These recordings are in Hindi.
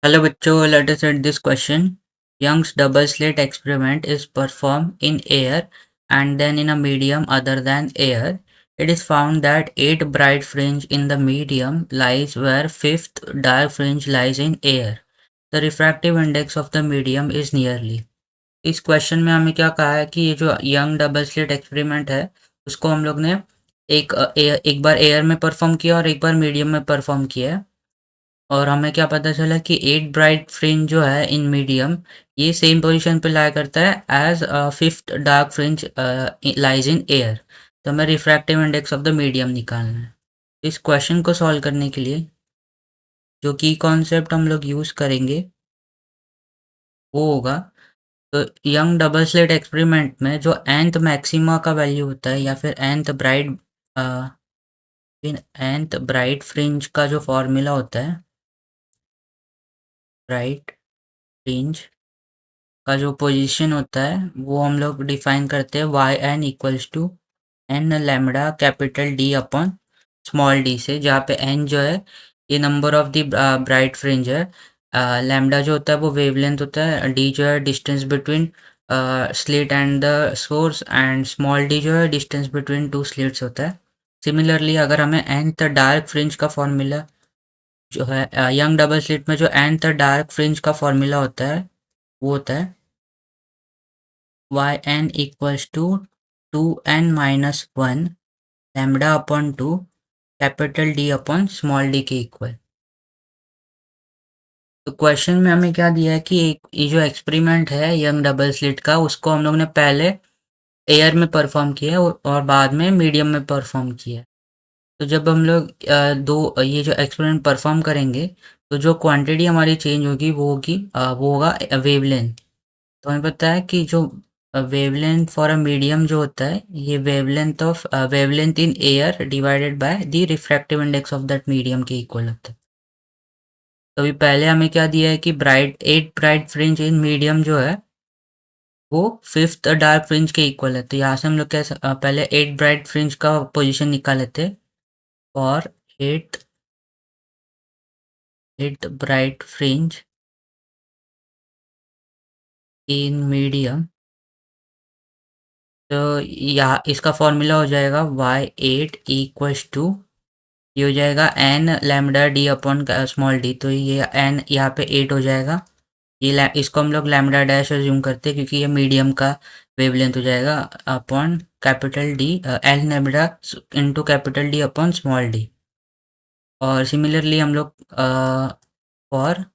Hello bachcho, let us read this question. Young's double slit experiment is performed in air and then in a medium other than air. It is found that 8 bright fringe in the medium lies where 5th dark fringe lies in air. The refractive index of the medium is nearly. इस क्वेश्चन में हमें क्या कहा है कि ये जो यंग डबल स्लिट एक्सपेरिमेंट है उसको हम लोग ने एक बार एयर में परफॉर्म किया और एक बार मीडियम में परफॉर्म किया है। और हमें क्या पता चला कि 8 ब्राइट फ्रिंज जो है इन मीडियम ये सेम पोजीशन पे लाई करता है as 5th dark fringe lies in air. तो हमें refractive index of the medium निकालना है। इस क्वेश्चन को सॉल्व करने के लिए जो की कॉन्सेप्ट हम लोग यूज करेंगे वो होगा, तो यंग डबल स्लिट एक्सपेरिमेंट में जो nth मैक्सिमा का वैल्यू होता है या फिर nth ब्राइट फ्रिंज का जो फॉर्मूला होता है, ब्राइट फ्रिंज का जो पोजीशन होता है वो हम लोग डिफाइन करते हैं y n equals to n lambda capital D upon small d से, जहाँ पे एन जो है ये number of the bright fringe है, लैम्बडा जो होता है वो वेवलेंथ होता है, डी जो है distance between slit and the source and small D जो है डिस्टेंस बिटवीन टू स्लिट्स होता है। सिमिलरली अगर हमें nth डार्क फ्रिंज का फॉर्मूला जो है यंग डबल स्लिट में जो nth डार्क फ्रिंज का फॉर्मूला होता है वो होता है yn equals to 2n minus 1 lambda upon 2 capital D upon small d के इक्वल। तो क्वेश्चन में हमें क्या दिया है कि ये जो एक्सपेरिमेंट है यंग डबल स्लिट का उसको हम लोग ने पहले एयर में परफॉर्म किया है और बाद में मीडियम में परफॉर्म किया है। तो जब हम लोग ये जो एक्सपेरिमेंट परफॉर्म करेंगे तो जो क्वांटिटी हमारी चेंज होगी वो होगा वेवलेंथ। तो हमें पता है कि जो वेवलेंथ फॉर अ मीडियम जो होता है ये wavelength in air divided by the refractive index of that medium के इक्वल होता है। तो अभी पहले हमें क्या दिया है कि 8 ब्राइट फ्रिंज इन मीडियम जो है वो 5th डार्क फ्रिंज के इक्वल है। तो यहाँ से हम लोग पहले 8 ब्राइट फ्रिंज का पोजीशन निकाल लेते हैं और 8 ब्राइट फ्रिंज इन मीडियम। तो यहाँ इसका फॉर्मूला हो जाएगा y8 इक्वल्स टू, ये हो जाएगा n lambda d upon small d. तो ये एन यहाँ पे 8 हो जाएगा, इसको हम लोग लैम्डा डैश अज्यूम करते हैं क्योंकि ये मीडियम का वेवलेंथ हो जाएगा upon capital D L lambda into capital D upon small d. और सिमिलरली हम लोग for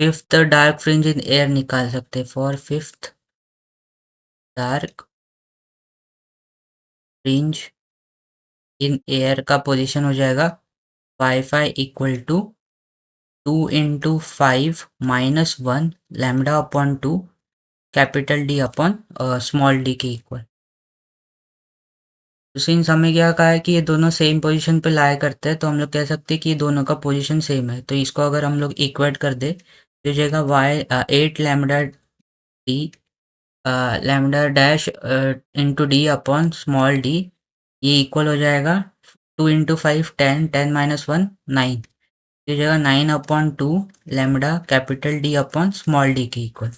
5th dark fringe in air निकाल सकते हैं। For 5th dark fringe in air का पोजीशन हो जाएगा y equal to 2 into 5 minus 1 lambda upon 2 capital D upon small d के इक्वल। तो सिंस हमें क्या कहा है कि ये दोनों सेम पोजीशन पे लाया करते हैं तो हम लोग कह सकते हैं कि ये दोनों का पोजीशन सेम है। तो इसको अगर हम लोग इक्वेट कर दे तो हो जाएगा y 8 lambda D lambda dash into d upon small d, ये इक्वल हो जाएगा 2 इंटू 5 10 10 माइनस 1 9, ये जगह 9 upon 2 lambda capital D upon small d के इक्वल।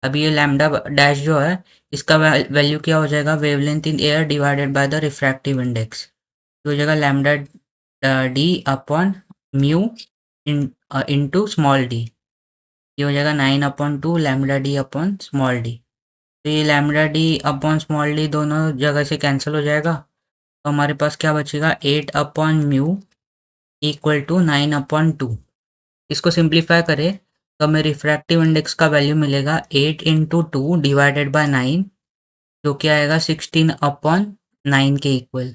अभी ये लैम्डा डैश जो है इसका वैल्यू क्या हो जाएगा, wavelength in air divided by the refractive index. तो हो जाएगा lambda d upon mu into small d, ये हो जाएगा 9 upon 2 lambda d upon small d. तो ये lambda d upon small D दोनों जगह से कैंसिल हो जाएगा, तो हमारे पास क्या बचेगा 8 upon mu equal to 9 upon 2। इसको सिंप्लीफाई करें तो हमें रिफ्रैक्टिव इंडेक्स का वैल्यू मिलेगा 8 इंटू 2 डिवाइडेड बाय 9, जो कि आएगा 16 अपॉन 9 के इक्वल।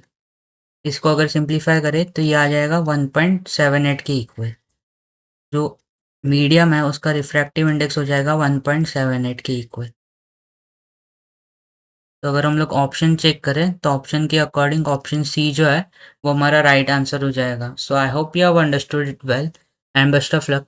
इसको अगर सिंप्लीफाई करें तो ये आ जाएगा 1.78 के इक्वल। जो मीडियम है उसका रिफ्रैक्टिव इंडेक्स हो जाएगा 1.78 के इक्वल। तो अगर हम लोग ऑप्शन चेक करें तो ऑप्शन के अकॉर्डिंग ऑप्शन सी जो है वो हमारा राइट आंसर हो जाएगा। So I hope you have understood it well and best of luck.